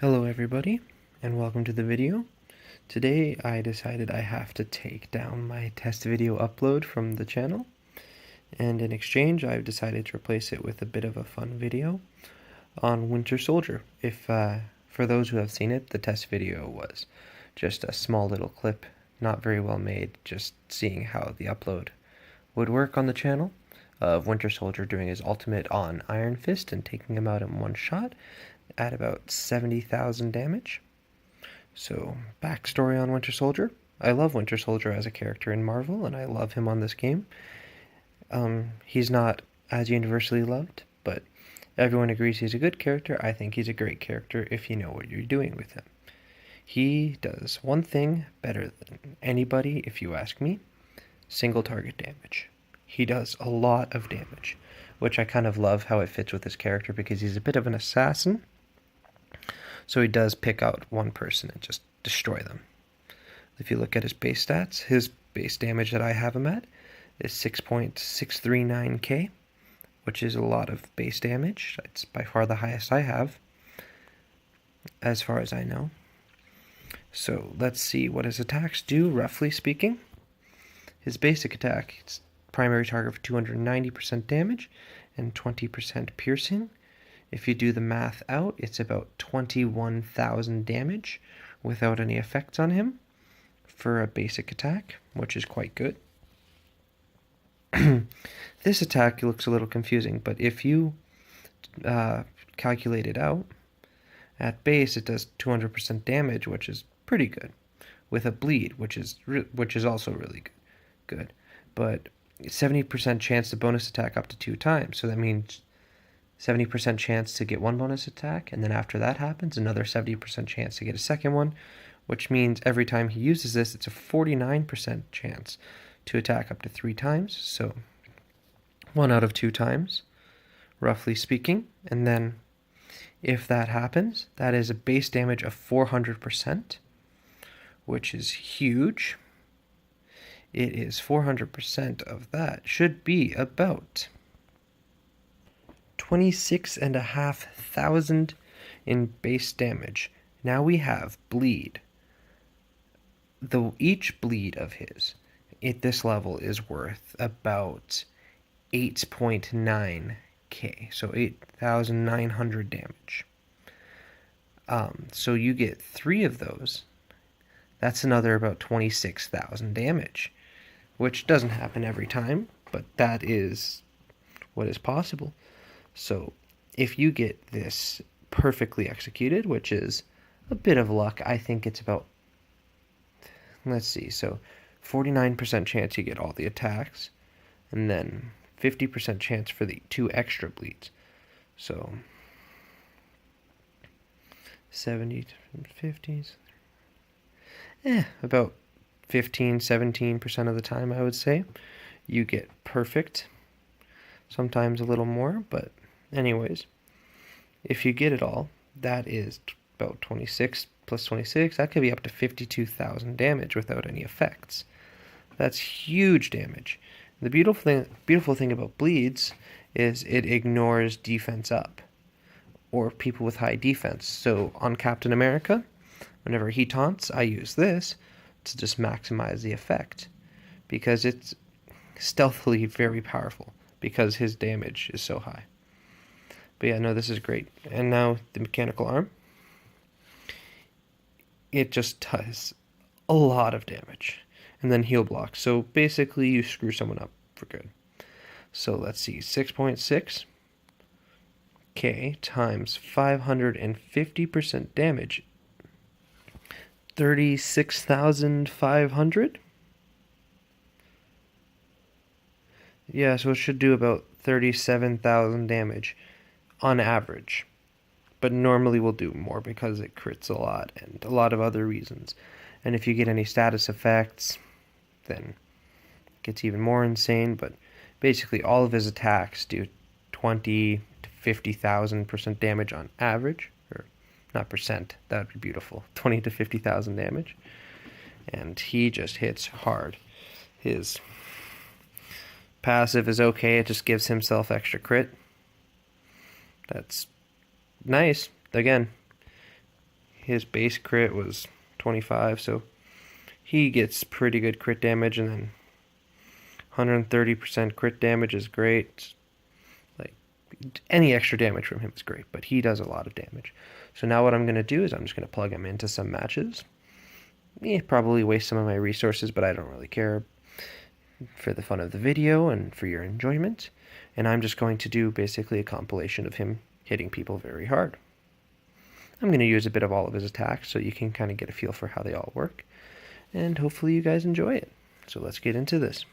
Hello everybody, and welcome to the video. Today I decided I have to take down my test video upload from the channel, and in exchange I've decided to replace it with a bit of a fun video on Winter Soldier. For those who have seen it, the test video was just a small little clip, not very well made, just seeing how the upload would work on the channel, of Winter Soldier doing his ultimate on Iron Fist and taking him out in one shot at about 70,000 damage. So, backstory on Winter Soldier. I love Winter Soldier as a character in Marvel, and I love him on this game. He's not as universally loved, but everyone agrees he's a good character. I think he's a great character if you know what you're doing with him. He does one thing better than anybody, if you ask me: single target damage. He does a lot of damage, which I kind of love how it fits with his character because he's a bit of an assassin. So he does pick out one person and just destroy them. If you look at his base stats, his base damage that I have him at is 6.639k, which is a lot of base damage. It's by far the highest I have, as far as I know. So let's see what his attacks do, roughly speaking. His basic attack, it's primary target for 290% damage and 20% piercing. If you do the math out, it's about 21,000 damage without any effects on him for a basic attack, which is quite good. This attack looks a little confusing, but if you calculate it out, at base it does 200% damage, which is pretty good, with a bleed, which is also really good. But 70% chance to bonus attack up to 2 times, so that means 70% chance to get one bonus attack, and then after that happens, another 70% chance to get a second one, which means every time he uses this, it's a 49% chance to attack up to 3 times, so 1 out of 2 times, roughly speaking. And then if that happens, that is a base damage of 400%, which is huge. It is 400% of that, should be about 26,500 in base damage. Now we have bleed. Each bleed of his at this level is worth about 8.9k, so 8,900 damage. So you get 3 of those. That's another about 26,000 damage, which doesn't happen every time, but that is what is possible. So if you get this perfectly executed, which is a bit of luck, I think it's about, let's see, so 49% chance you get all the attacks, and then 50% chance for the 2 extra bleeds. So 70 to 50s, about 15-17% of the time, I would say, you get perfect. Sometimes a little more, but anyways, if you get it all, that is about 26 plus 26. That could be up to 52,000 damage without any effects. That's huge damage. The beautiful thing about bleeds is it ignores defense up, or people with high defense. So on Captain America, whenever he taunts, I use this to just maximize the effect, because it's stealthily very powerful, because his damage is so high. But yeah, no, this is great. And now the mechanical arm. It just does a lot of damage. And then heal block. So basically you screw someone up for good. So let's see, 6.6k times 550% damage. 36,500? Yeah, so it should do about 37,000 damage on average. But normally we'll do more because it crits a lot and a lot of other reasons. And if you get any status effects, then it gets even more insane. But basically all of his attacks do 20 to 50,000% damage on average. Or not percent, that would be beautiful. 20 to 50,000 damage. And he just hits hard. His passive is okay, it just gives himself extra crit. That's nice. Again, his base crit was 25, so he gets pretty good crit damage, and then 130% crit damage is great. Like, any extra damage from him is great, but he does a lot of damage. So now what I'm going to do is I'm just going to plug him into some matches. Probably waste some of my resources, but I don't really care, for the fun of the video and for your enjoyment. And I'm just going to do basically a compilation of him hitting people very hard. I'm going to use a bit of all of his attacks so you can kind of get a feel for how they all work. And hopefully you guys enjoy it. So let's get into this.